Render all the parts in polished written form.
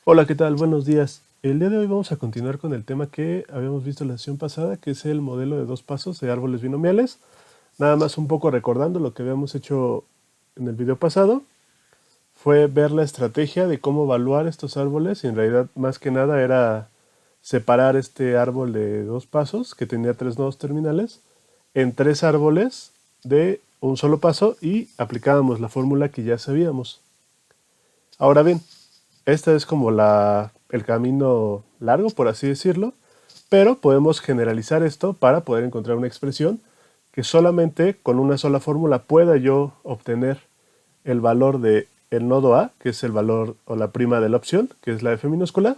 Hola, ¿qué tal? Buenos días. El día de hoy vamos a continuar con el tema que habíamos visto en la sesión pasada, que es el modelo de dos pasos de árboles binomiales. Nada más un poco recordando lo que habíamos hecho en el video pasado, fue ver la estrategia de cómo evaluar estos árboles y en realidad más que nada era separar este árbol de dos pasos, que tenía tres nodos terminales, en tres árboles de un solo paso y aplicábamos la fórmula que ya sabíamos. Ahora bien, este es como el camino largo, por así decirlo, pero podemos generalizar esto para poder encontrar una expresión que solamente con una sola fórmula pueda yo obtener el valor de el nodo A, que es el valor o la prima de la opción, que es la f minúscula,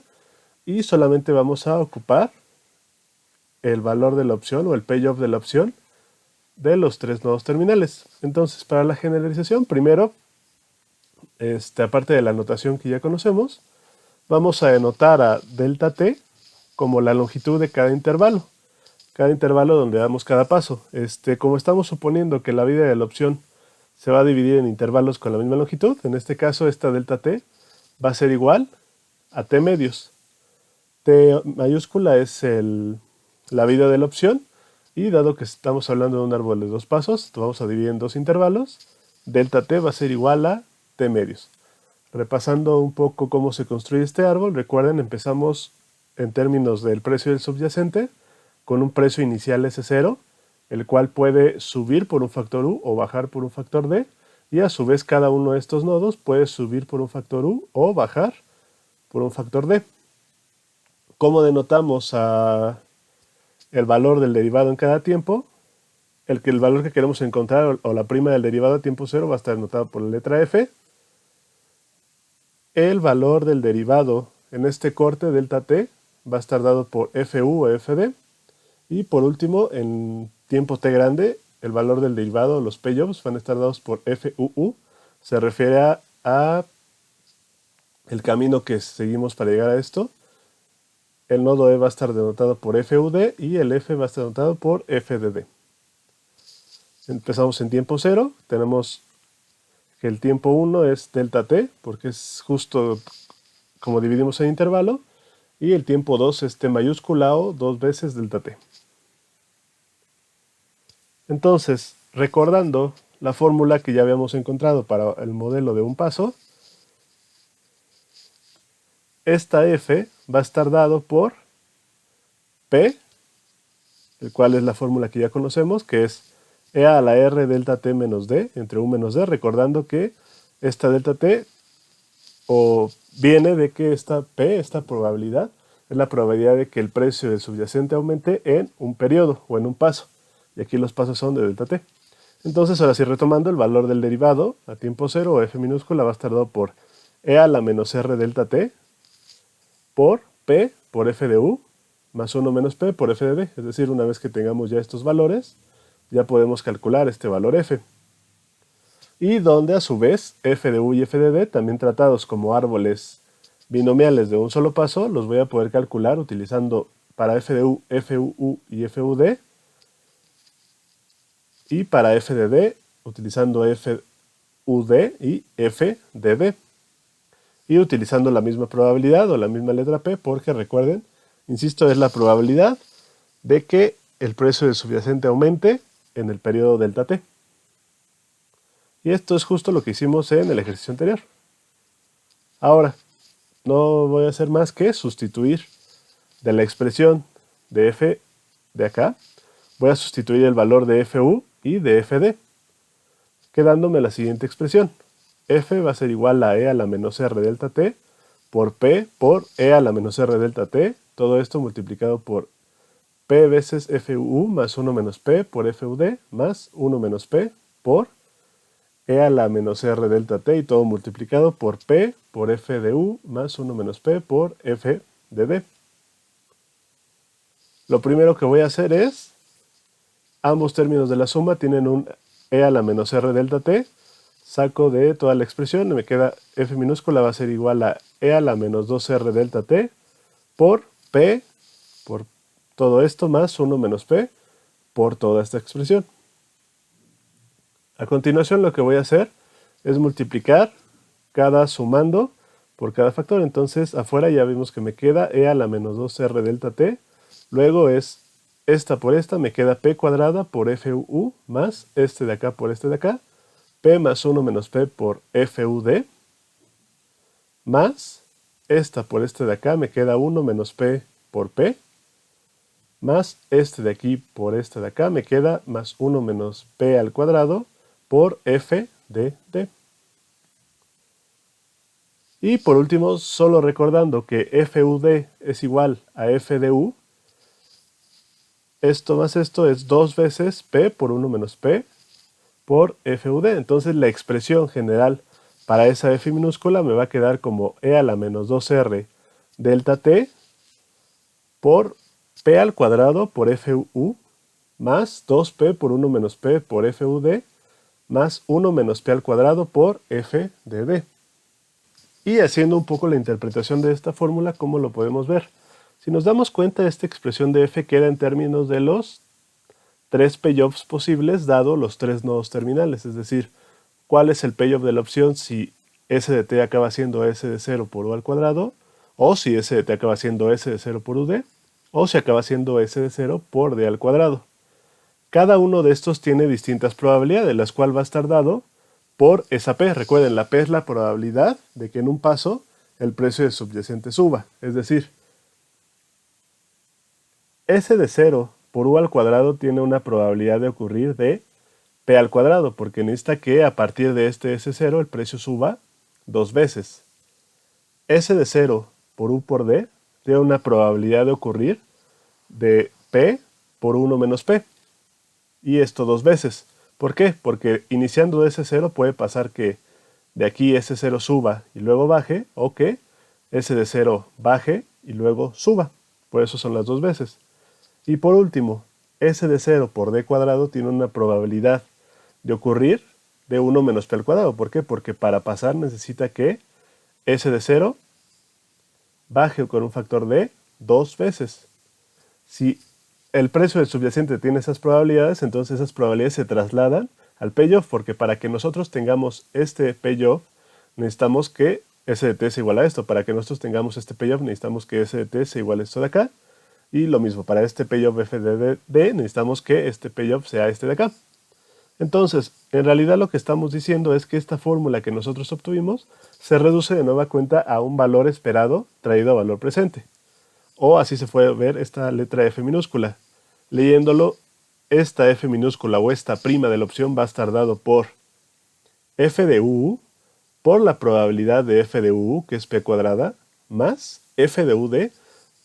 y solamente vamos a ocupar el valor de la opción o el payoff de la opción de los tres nodos terminales. Entonces, para la generalización, primero, aparte de la notación que ya conocemos, vamos a denotar a delta t como la longitud de cada intervalo donde damos cada paso. Como estamos suponiendo que la vida de la opción se va a dividir en intervalos con la misma longitud, en este caso esta delta t va a ser igual a t medios. T mayúscula es la vida de la opción, y dado que estamos hablando de un árbol de dos pasos, lo vamos a dividir en dos intervalos, delta t va a ser igual a t medios. Repasando un poco cómo se construye este árbol, recuerden, empezamos en términos del precio del subyacente, con un precio inicial S0, el cual puede subir por un factor U o bajar por un factor D, y a su vez cada uno de estos nodos puede subir por un factor U o bajar por un factor D. ¿Cómo denotamos el valor del derivado en cada tiempo? El valor que queremos encontrar o la prima del derivado a tiempo cero va a estar denotado por la letra F. El valor del derivado en este corte delta t va a estar dado por fu o fd. Y por último, en tiempo t grande, el valor del derivado, los payoffs, van a estar dados por fuu. Se refiere a el camino que seguimos para llegar a esto. El nodo E va a estar denotado por FUD y el F va a estar denotado por FDD. Empezamos en tiempo 0, tenemos que el tiempo 1 es delta t, porque es justo como dividimos el intervalo, y el tiempo 2 es t mayúscula o 2 veces delta t. Entonces, recordando la fórmula que ya habíamos encontrado para el modelo de un paso, esta f va a estar dado por p, el cual es la fórmula que ya conocemos, que es e a la r delta t menos d entre u menos d, recordando que esta delta t viene de que esta p, esta probabilidad, es la probabilidad de que el precio del subyacente aumente en un periodo o en un paso. Y aquí los pasos son de delta t. Entonces, ahora sí, retomando, el valor del derivado a tiempo cero o f minúscula va a estar dado por e a la menos r delta t por p por f de u más 1 menos p por f de d. Es decir, una vez que tengamos ya estos valores, ya podemos calcular este valor f. Y donde a su vez f de u y f de d, también tratados como árboles binomiales de un solo paso, los voy a poder calcular utilizando para f de u, fuu y fud, y para f de d utilizando fud y f de d. Y utilizando la misma probabilidad o la misma letra p, porque recuerden, insisto, es la probabilidad de que el precio del subyacente aumente en el periodo delta t. Y esto es justo lo que hicimos en el ejercicio anterior. Ahora, no voy a hacer más que sustituir de la expresión de f de acá, voy a sustituir el valor de fu y de fd, quedándome la siguiente expresión. F va a ser igual a e a la menos r delta t por p por e a la menos r delta t, todo esto multiplicado por p veces fuu más 1 menos p por fud más 1 menos p por e a la menos r delta t, y todo multiplicado por p por f de u más 1 menos p por f de d. Lo primero que voy a hacer es, ambos términos de la suma tienen un e a la menos r delta t, saco de toda la expresión y me queda f minúscula va a ser igual a e a la menos 2r delta t por p por todo esto más 1 menos p por toda esta expresión. A continuación lo que voy a hacer es multiplicar cada sumando por cada factor. Entonces afuera ya vimos que me queda e a la menos 2r delta t. Luego es esta por esta, me queda p cuadrada por fu más este de acá por este de acá. P más 1 menos p por fud. Más esta por este de acá me queda 1 menos p por p. Más este de aquí por este de acá me queda más 1 menos p al cuadrado por f de d. Y por último, solo recordando que fud es igual a f de u, esto más esto es 2 veces p por 1 menos p por fud. Entonces la expresión general para esa f minúscula me va a quedar como e a la menos 2r delta t por p al cuadrado por fu más 2p por 1 menos p por fud más 1 menos p al cuadrado por f de d. Y haciendo un poco la interpretación de esta fórmula, ¿cómo lo podemos ver? Si nos damos cuenta, esta expresión de f queda en términos de los 3 payoffs posibles dado los 3 nodos terminales, es decir, cuál es el payoff de la opción si s de t acaba siendo s de 0 por u al cuadrado, o si s de t acaba siendo s de 0 por ud, o si acaba siendo s de 0 por d al cuadrado. Cada uno de estos tiene distintas probabilidades, las cuales va a estar dado por esa p. Recuerden, la p es la probabilidad de que en un paso el precio de subyacente suba. Es decir, s de 0 por u al cuadrado tiene una probabilidad de ocurrir de p al cuadrado, porque necesita que a partir de este S0 el precio suba 2 veces. S de 0 por u por d tiene una probabilidad de ocurrir de p por 1 menos p. Y esto 2 veces. ¿Por qué? Porque iniciando de S0 puede pasar que de aquí S0 suba y luego baje, o que S de 0 baje y luego suba. Por eso son las 2 veces. Y por último, S de 0 por d cuadrado tiene una probabilidad de ocurrir de 1 menos p al cuadrado. ¿Por qué? Porque para pasar necesita que S de 0 baje con un factor de 2 veces. Si el precio del subyacente tiene esas probabilidades, entonces esas probabilidades se trasladan al payoff, porque para que nosotros tengamos este payoff, necesitamos que S de t sea igual a esto. Para que nosotros tengamos este payoff, necesitamos que S de t sea igual a esto de acá. Y lo mismo, para este payoff f de d, necesitamos que este payoff sea este de acá. Entonces, en realidad lo que estamos diciendo es que esta fórmula que nosotros obtuvimos se reduce de nueva cuenta a un valor esperado traído a valor presente. O así se puede ver esta letra f minúscula. Leyéndolo, esta f minúscula o esta prima de la opción va a estar dado por f de u por la probabilidad de f de u, que es p cuadrada, más f de ud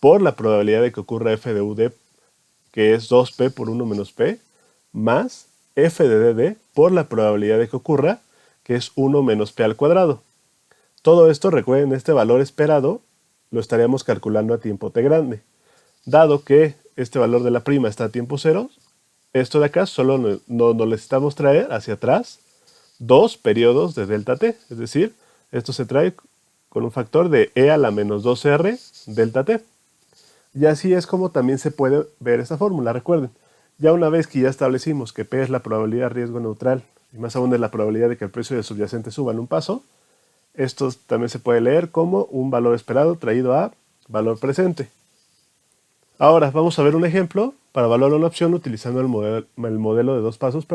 por la probabilidad de que ocurra f de ud, que es 2p por 1 menos p, más f de dd por la probabilidad de que ocurra, que es 1 menos p al cuadrado. Todo esto, recuerden, este valor esperado lo estaríamos calculando a tiempo t grande. Dado que este valor de la prima está a tiempo 0, esto de acá solo nos necesitamos traer hacia atrás 2 periodos de delta t. Es decir, esto se trae con un factor de e a la menos 2r delta t. Y así es como también se puede ver esta fórmula. Recuerden, ya una vez que ya establecimos que P es la probabilidad de riesgo neutral, y más aún es la probabilidad de que el precio del subyacente suba en un paso, esto también se puede leer como un valor esperado traído a valor presente. Ahora vamos a ver un ejemplo para evaluar una opción utilizando el modelo de 2 pasos,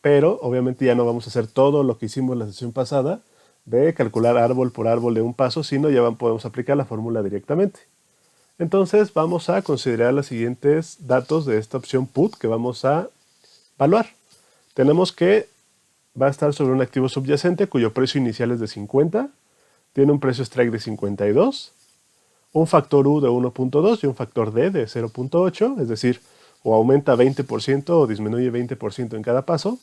pero obviamente ya no vamos a hacer todo lo que hicimos en la sesión pasada de calcular árbol por árbol de un paso, sino ya podemos aplicar la fórmula directamente. Entonces vamos a considerar los siguientes datos de esta opción put que vamos a evaluar. Tenemos que va a estar sobre un activo subyacente cuyo precio inicial es de 50, tiene un precio strike de 52, un factor U de 1.2 y un factor D de 0.8, es decir, o aumenta 20% o disminuye 20% en cada paso.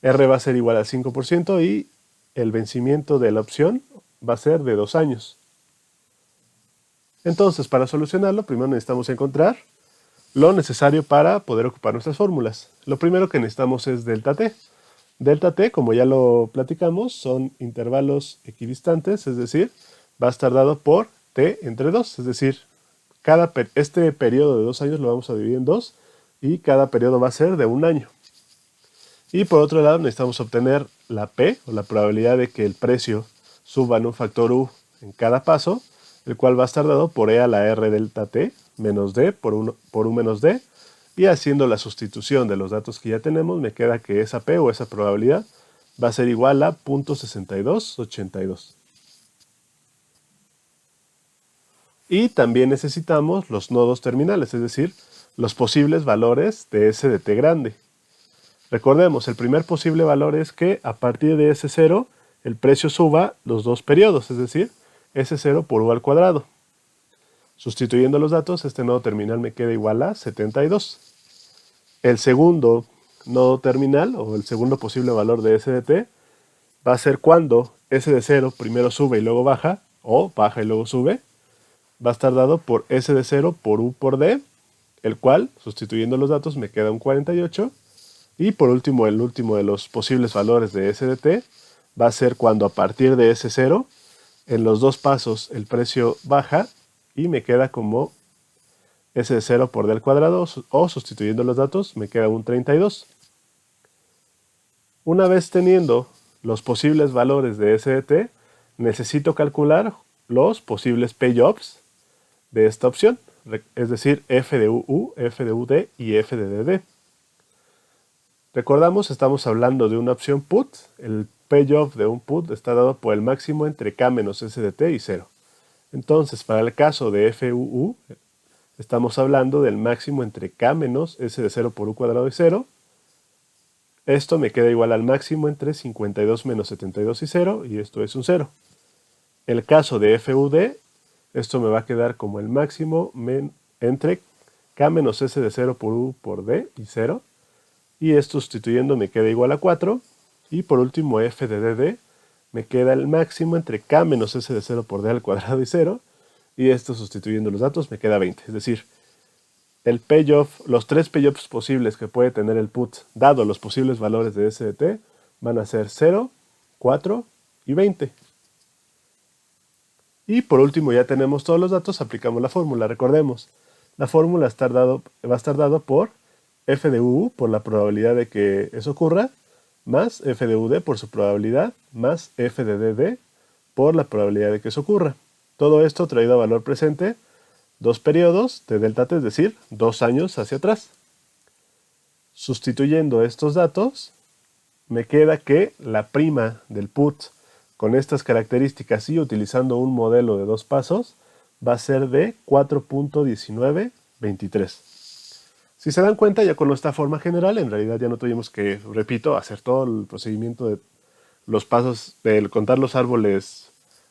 R va a ser igual a 5% y el vencimiento de la opción va a ser de 2 años. Entonces, para solucionarlo, primero necesitamos encontrar lo necesario para poder ocupar nuestras fórmulas. Lo primero que necesitamos es delta t. Delta t, como ya lo platicamos, son intervalos equidistantes, es decir, va a estar dado por t entre 2, es decir, este periodo de 2 años lo vamos a dividir en 2 y cada periodo va a ser de 1 año. Y por otro lado necesitamos obtener la p, o la probabilidad de que el precio suba en un factor u en cada paso, el cual va a estar dado por E a la R delta T menos D por U menos D, y haciendo la sustitución de los datos que ya tenemos, me queda que esa P o esa probabilidad va a ser igual a 0.6282. Y también necesitamos los nodos terminales, es decir, los posibles valores de S de T grande. Recordemos, el primer posible valor es que a partir de S0 el precio suba los dos periodos, es decir, S0 por U al cuadrado. Sustituyendo los datos, este nodo terminal me queda igual a 72. El segundo nodo terminal, o el segundo posible valor de S de T, va a ser cuando S de 0 primero sube y luego baja, o baja y luego sube, va a estar dado por S de 0 por U por D, el cual, sustituyendo los datos, me queda un 48. Y por último, el último de los posibles valores de S de T va a ser cuando a partir de S0, en los dos pasos el precio baja y me queda como S de 0 por D al cuadrado, o sustituyendo los datos me queda un 32. Una vez teniendo los posibles valores de S de T, necesito calcular los posibles payjobs de esta opción, es decir, F de UU, F de UD y F de DD. Recordamos, estamos hablando de una opción put. El payoff de un put está dado por el máximo entre K menos S de T y 0. Entonces, para el caso de FUU, estamos hablando del máximo entre K menos S de 0 por U cuadrado y 0. Esto me queda igual al máximo entre 52 menos 72 y 0, y esto es un 0. El caso de FUD, esto me va a quedar como el máximo entre K menos S de 0 por U por D y 0. Y esto sustituyendo me queda igual a 4. Y por último, F de DD me queda el máximo entre K menos S de 0 por D al cuadrado y 0. Y esto sustituyendo los datos me queda 20. Es decir, el payoff, los tres payoffs posibles que puede tener el put, dado los posibles valores de S de T, van a ser 0, 4 y 20. Y por último, ya tenemos todos los datos, aplicamos la fórmula. Recordemos, la fórmula va a estar dado por F de U por la probabilidad de que eso ocurra, más F de UD por su probabilidad, más F de DD por la probabilidad de que eso ocurra. Todo esto traído a valor presente, dos periodos de delta T, es decir, 2 años hacia atrás. Sustituyendo estos datos, me queda que la prima del put con estas características y utilizando un modelo de dos pasos va a ser de 4.1923. Si se dan cuenta, ya con esta forma general, en realidad ya no tuvimos que, repito, hacer todo el procedimiento de los pasos, de contar los árboles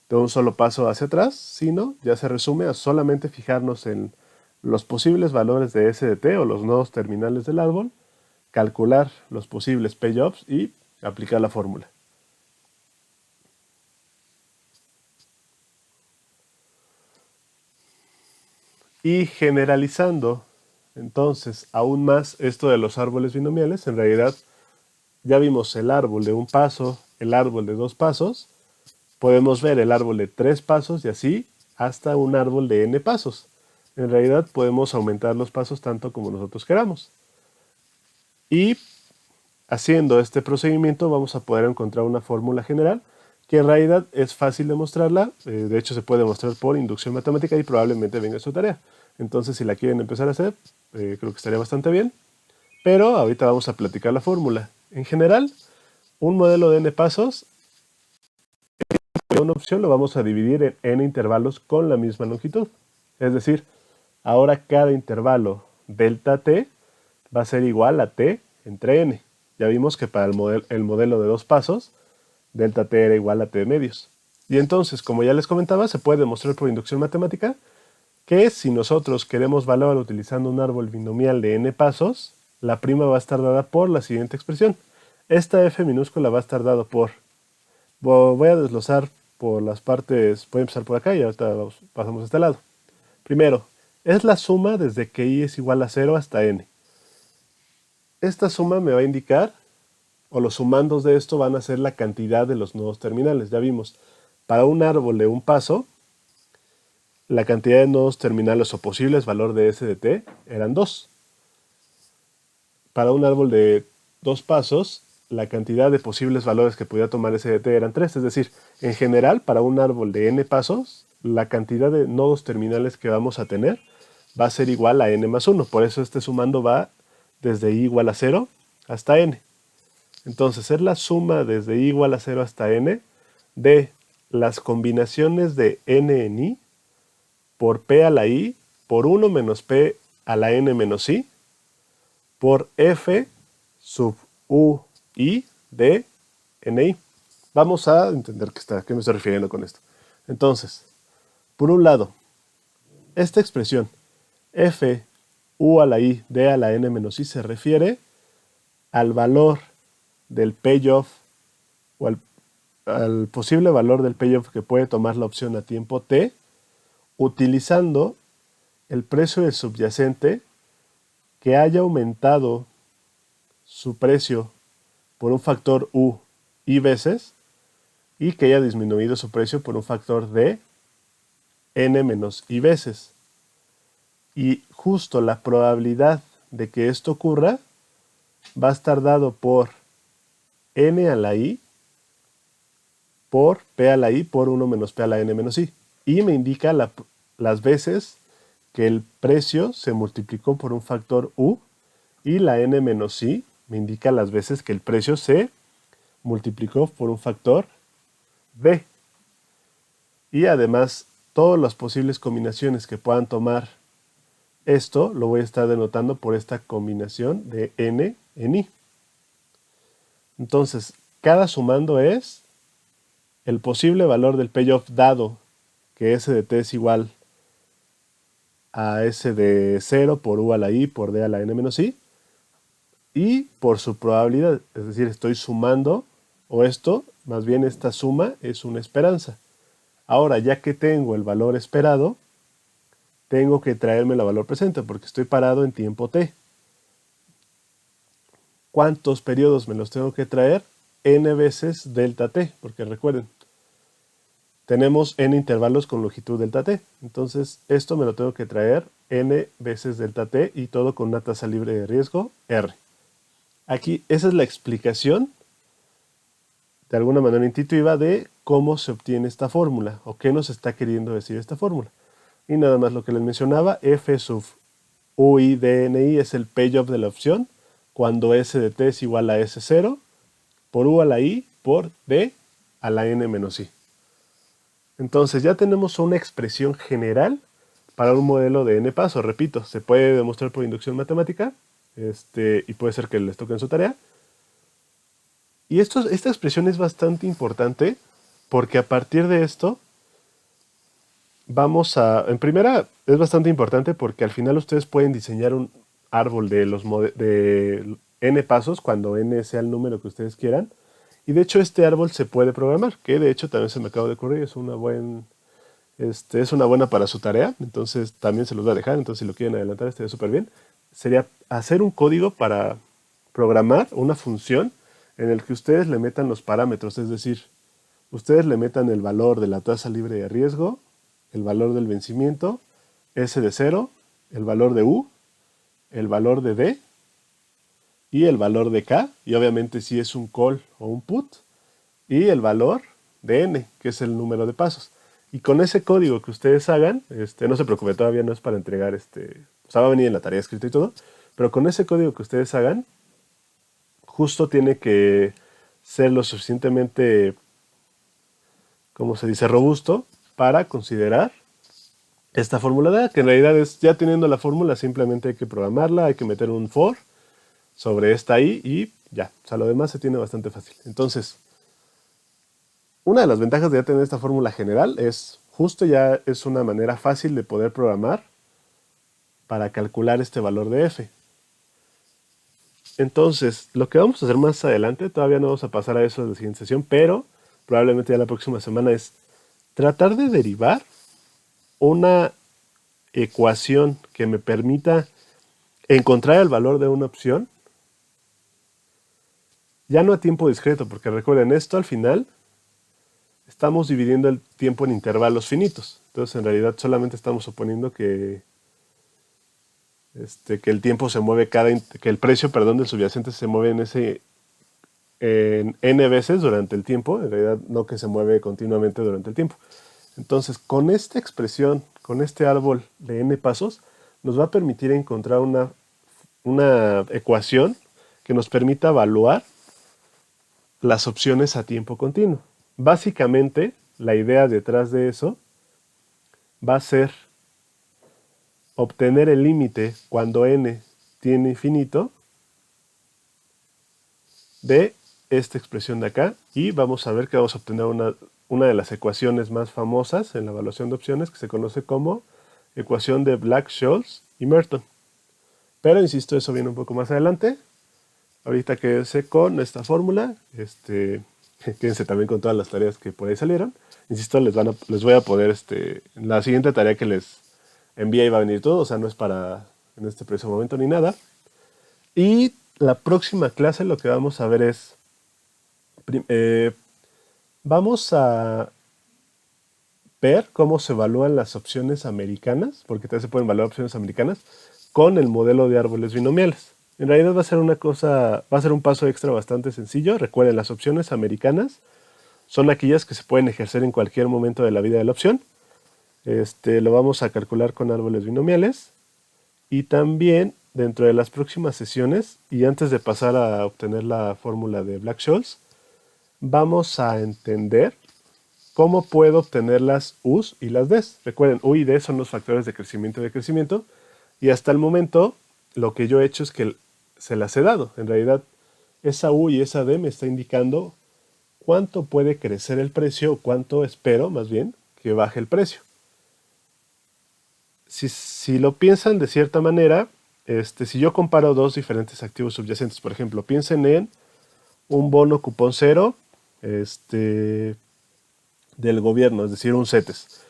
de un solo paso hacia atrás, sino ya se resume a solamente fijarnos en los posibles valores de S de T o los nodos terminales del árbol, calcular los posibles payjobs y aplicar la fórmula. Y generalizando entonces aún más esto de los árboles binomiales, en realidad ya vimos el árbol de un paso, el árbol de dos pasos, podemos ver el árbol de 3 pasos y así hasta un árbol de n pasos. En realidad podemos aumentar los pasos tanto como nosotros queramos. Y haciendo este procedimiento vamos a poder encontrar una fórmula general que en realidad es fácil de mostrarla, de hecho se puede mostrar por inducción matemática y probablemente venga su tarea. Entonces si la quieren empezar a hacer, creo que estaría bastante bien. Pero ahorita vamos a platicar la fórmula. En general, un modelo de n pasos, una opción lo vamos a dividir en n intervalos con la misma longitud. Es decir, ahora cada intervalo delta t va a ser igual a t entre n. Ya vimos que para el modelo de dos pasos, delta t era igual a t medios. Y entonces, como ya les comentaba, se puede demostrar por inducción matemática que si nosotros queremos valor utilizando un árbol binomial de n pasos, la prima va a estar dada por la siguiente expresión. Esta f minúscula va a estar dado por... Voy a desglosar por las partes, voy a empezar por acá y ahorita pasamos a este lado. Primero, es la suma desde que i es igual a 0 hasta n. Esta suma me va a indicar, o los sumandos de esto van a ser la cantidad de los nodos terminales. Ya vimos, para un árbol de un paso, la cantidad de nodos terminales o posibles valor de S de T eran 2. Para un árbol de dos pasos, la cantidad de posibles valores que podía tomar ese de t eran 3. Es decir, en general, para un árbol de n pasos, la cantidad de nodos terminales que vamos a tener va a ser igual a n más 1. Por eso este sumando va desde i igual a 0 hasta n. Entonces, es la suma desde i igual a 0 hasta n de las combinaciones de n en i por p a la i por 1 menos p a la n menos i por f sub u i de ni. Vamos a entender qué me estoy refiriendo con esto. Entonces, por un lado, esta expresión f u a la i d a la n menos i se refiere al valor del payoff o al posible valor del payoff que puede tomar la opción a tiempo t utilizando el precio del subyacente que haya aumentado su precio por un factor u i veces y que haya disminuido su precio por un factor de n menos i veces. Y justo la probabilidad de que esto ocurra va a estar dado por n a la i por p a la i por 1 menos p a la n menos i. Y me indica las veces que el precio se multiplicó por un factor u y la n menos i me indica las veces que el precio se multiplicó por un factor b. Y además, todas las posibles combinaciones que puedan tomar esto, lo voy a estar denotando por esta combinación de n en i. Entonces, cada sumando es el posible valor del payoff dado que s de t es igual a s de 0 por u a la i por d a la n menos i y por su probabilidad, es decir, estoy sumando, o esto, más bien esta suma es una esperanza. Ahora, ya que tengo el valor esperado, tengo que traerme el valor presente porque estoy parado en tiempo t. ¿Cuántos periodos me los tengo que traer? N veces delta t, porque recuerden, tenemos n intervalos con longitud delta t. Entonces, esto me lo tengo que traer n veces delta t y todo con una tasa libre de riesgo r. Aquí, esa es la explicación, de alguna manera intuitiva, de cómo se obtiene esta fórmula, o qué nos está queriendo decir esta fórmula. Y nada más lo que les mencionaba, f sub ui dni es el payoff de la opción, cuando s de t es igual a s0, por u a la i, por d a la n menos i. Entonces ya tenemos una expresión general para un modelo de n pasos. Repito, se puede demostrar por inducción matemática, y puede ser que les toque en su tarea. Y esta expresión es bastante importante porque a partir de esto en primera es bastante importante porque al final ustedes pueden diseñar un árbol de n pasos cuando n sea el número que ustedes quieran. Y de hecho este árbol se puede programar, que de hecho también se me acaba de ocurrir, es una buena para su tarea, entonces también se los voy a dejar, entonces si lo quieren adelantar estaría súper bien. Sería hacer un código para programar una función en el que ustedes le metan los parámetros, es decir, ustedes le metan el valor de la tasa libre de riesgo, el valor del vencimiento, S de 0, el valor de U, el valor de D y el valor de K, y obviamente si es un call o un put, y el valor de N, que es el número de pasos. Y con ese código que ustedes hagan, no se preocupe, todavía no es para entregar, o sea, va a venir en la tarea escrita y todo, pero con ese código que ustedes hagan, justo tiene que ser lo suficientemente, ¿cómo se dice?, robusto para considerar esta fórmula de A, que en realidad es, ya teniendo la fórmula, simplemente hay que programarla, hay que meter un for sobre esta i y ya, o sea, lo demás se tiene bastante fácil. Entonces, una de las ventajas de ya tener esta fórmula general es, justo ya es una manera fácil de poder programar para calcular este valor de f. Entonces, lo que vamos a hacer más adelante, todavía no vamos a pasar a eso en la siguiente sesión, pero probablemente ya la próxima semana es tratar de derivar una ecuación que me permita encontrar el valor de una opción, ya no a tiempo discreto, porque recuerden, esto al final estamos dividiendo el tiempo en intervalos finitos. Entonces, en realidad solamente estamos suponiendo que el tiempo se mueve que el precio, del subyacente se mueve en ese en n veces durante el tiempo, en realidad no que se mueve continuamente durante el tiempo. Entonces, con esta expresión, con este árbol de n pasos, nos va a permitir encontrar una ecuación que nos permita evaluar las opciones a tiempo continuo. Básicamente, la idea detrás de eso va a ser obtener el límite cuando n tiene infinito de esta expresión de acá, y vamos a ver que vamos a obtener una de las ecuaciones más famosas en la evaluación de opciones, que se conoce como ecuación de Black-Scholes y Merton. Pero insisto, eso viene un poco más adelante. Ahorita quédense con esta fórmula, quédense también con todas las tareas que por ahí salieron. Insisto, les voy a poder, en la siguiente tarea que les envíe y va a venir todo, o sea, no es para en este preciso momento ni nada. Y la próxima clase lo que vamos a ver es, vamos a ver cómo se evalúan las opciones americanas, porque también se pueden evaluar opciones americanas, con el modelo de árboles binomiales. En realidad va a ser un paso extra bastante sencillo. Recuerden, las opciones americanas son aquellas que se pueden ejercer en cualquier momento de la vida de la opción. Lo vamos a calcular con árboles binomiales. Y también dentro de las próximas sesiones, y antes de pasar a obtener la fórmula de Black-Scholes, vamos a entender cómo puedo obtener las U's y las D's. Recuerden, U y D son los factores de crecimiento y decrecimiento. Y hasta el momento, lo que yo he hecho es que se las he dado. En realidad, esa U y esa D me está indicando cuánto puede crecer el precio, o cuánto espero, más bien, que baje el precio. Si lo piensan de cierta manera, si yo comparo dos diferentes activos subyacentes, por ejemplo, piensen en un bono cupón cero del gobierno, es decir, un CETES.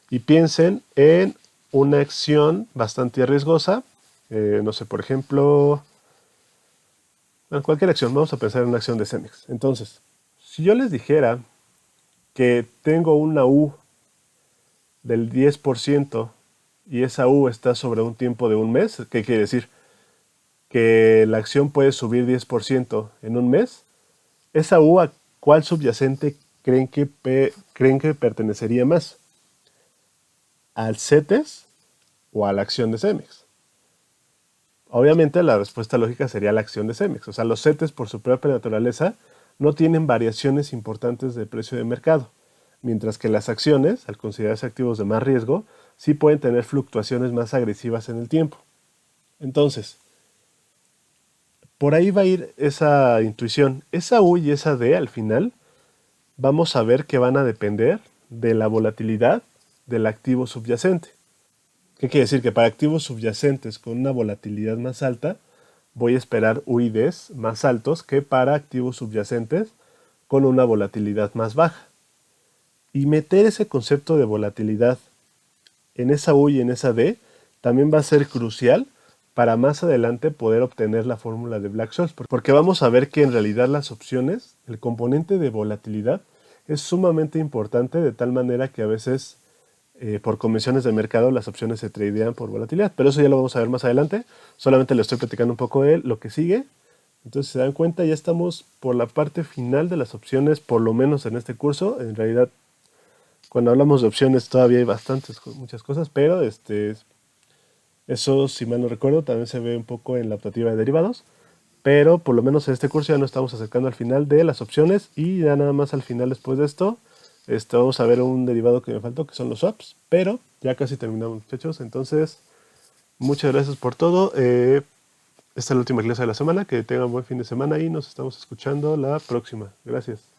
Y piensen en una acción bastante riesgosa, no sé, por ejemplo, en cualquier acción, vamos a pensar en una acción de Cemex. Entonces, si yo les dijera que tengo una U del 10% y esa U está sobre un tiempo de un mes, ¿qué quiere decir? Que la acción puede subir 10% en un mes. ¿Esa U a cuál subyacente creen que pertenecería más? ¿Al CETES o a la acción de Cemex? Obviamente la respuesta lógica sería la acción de Cemex. O sea, los CETES por su propia naturaleza no tienen variaciones importantes de precio de mercado, mientras que las acciones, al considerarse activos de más riesgo, sí pueden tener fluctuaciones más agresivas en el tiempo. Entonces, por ahí va a ir esa intuición. Esa U y esa D al final vamos a ver que van a depender de la volatilidad del activo subyacente. ¿Qué quiere decir? Que para activos subyacentes con una volatilidad más alta, voy a esperar U y Ds más altos que para activos subyacentes con una volatilidad más baja. Y meter ese concepto de volatilidad en esa U y en esa D también va a ser crucial para más adelante poder obtener la fórmula de Black-Scholes, porque vamos a ver que en realidad las opciones, el componente de volatilidad es sumamente importante, de tal manera que a veces por convenciones de mercado las opciones se tradean por volatilidad, pero eso ya lo vamos a ver más adelante. Solamente les estoy platicando un poco de lo que sigue. Entonces, si se dan cuenta, ya estamos por la parte final de las opciones, por lo menos en este curso. En realidad, cuando hablamos de opciones todavía hay muchas cosas, pero eso, si mal no recuerdo, también se ve un poco en la optativa de derivados. Pero por lo menos en este curso ya nos estamos acercando al final de las opciones, y ya nada más al final, después de esto, vamos a ver un derivado que me faltó, que son los swaps. Pero ya casi terminamos, muchachos. Entonces, muchas gracias por todo. Esta es la última clase de la semana. Que tengan buen fin de semana y nos estamos escuchando la próxima. Gracias.